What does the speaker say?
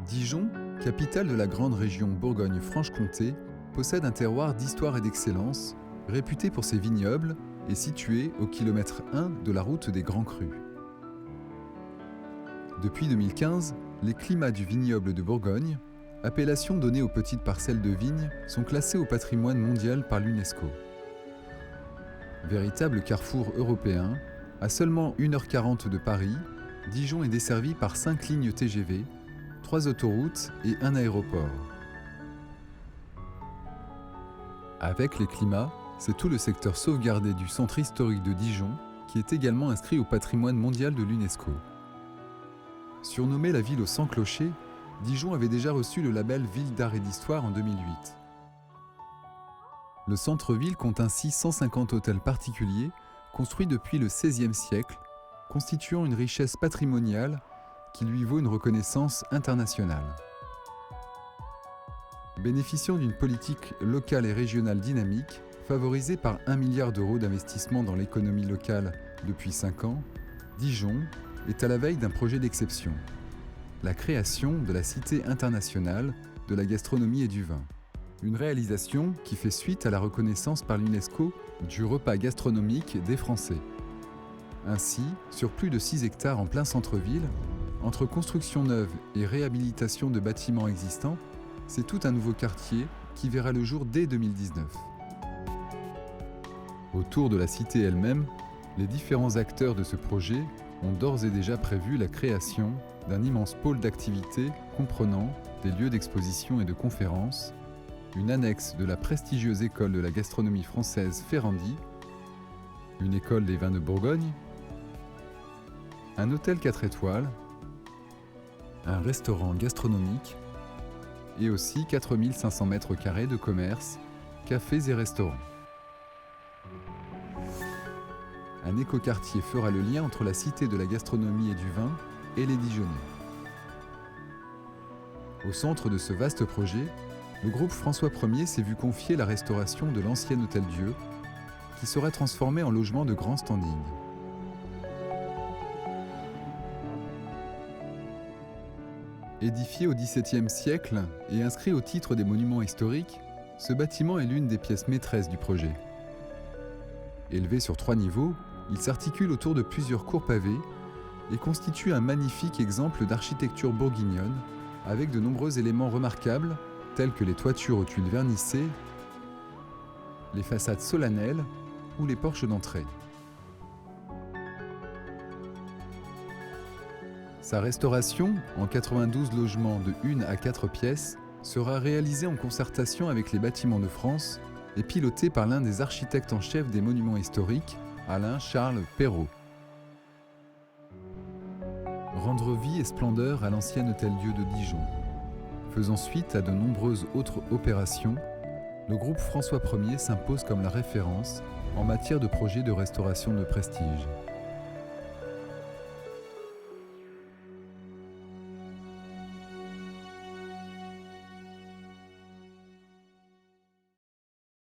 Dijon, capitale de la grande région Bourgogne-Franche-Comté, possède un terroir d'histoire et d'excellence, réputé pour ses vignobles et situé au kilomètre 1 de la route des Grands Crus. Depuis 2015, les climats du vignoble de Bourgogne, appellation donnée aux petites parcelles de vignes, sont classés au patrimoine mondial par l'UNESCO. Véritable carrefour européen, à seulement 1h40 de Paris, Dijon est desservi par 5 lignes TGV, 3 autoroutes et un aéroport. Avec les climats, c'est tout le secteur sauvegardé du centre historique de Dijon qui est également inscrit au patrimoine mondial de l'UNESCO. Surnommée la ville aux 100 clochers, Dijon avait déjà reçu le label Ville d'art et d'histoire en 2008. Le centre-ville compte ainsi 150 hôtels particuliers construits depuis le XVIe siècle, constituant une richesse patrimoniale qui lui vaut une reconnaissance internationale. Bénéficiant d'une politique locale et régionale dynamique, favorisée par 1 milliard d'euros d'investissement dans l'économie locale depuis 5 ans, Dijon est à la veille d'un projet d'exception, la création de la Cité internationale de la gastronomie et du vin. Une réalisation qui fait suite à la reconnaissance par l'UNESCO du repas gastronomique des Français. Ainsi, sur plus de 6 hectares en plein centre-ville, entre construction neuve et réhabilitation de bâtiments existants, c'est tout un nouveau quartier qui verra le jour dès 2019. Autour de la cité elle-même, les différents acteurs de ce projet ont d'ores et déjà prévu la création d'un immense pôle d'activité comprenant des lieux d'exposition et de conférences, une annexe de la prestigieuse école de la gastronomie française Ferrandi, une école des vins de Bourgogne, un hôtel 4 étoiles, un restaurant gastronomique et aussi 4500 mètres carrés de commerce, cafés et restaurants. Un écoquartier fera le lien entre la cité de la gastronomie et du vin et les Dijonnais. Au centre de ce vaste projet, le groupe François Ier s'est vu confier la restauration de l'ancien Hôtel-Dieu, qui sera transformé en logement de grand standing. Édifié au XVIIe siècle et inscrit au titre des monuments historiques, ce bâtiment est l'une des pièces maîtresses du projet. Élevé sur 3 niveaux, il s'articule autour de plusieurs cours pavées et constitue un magnifique exemple d'architecture bourguignonne avec de nombreux éléments remarquables tels que les toitures aux tuiles vernissées, les façades solennelles ou les porches d'entrée. Sa restauration, en 92 logements de 1 à 4 pièces, sera réalisée en concertation avec les Bâtiments de France et pilotée par l'un des architectes en chef des monuments historiques, Alain-Charles Perrault. Rendre vie et splendeur à l'ancien Hôtel-Dieu de Dijon. Faisant suite à de nombreuses autres opérations, le groupe François Ier s'impose comme la référence en matière de projets de restauration de prestige.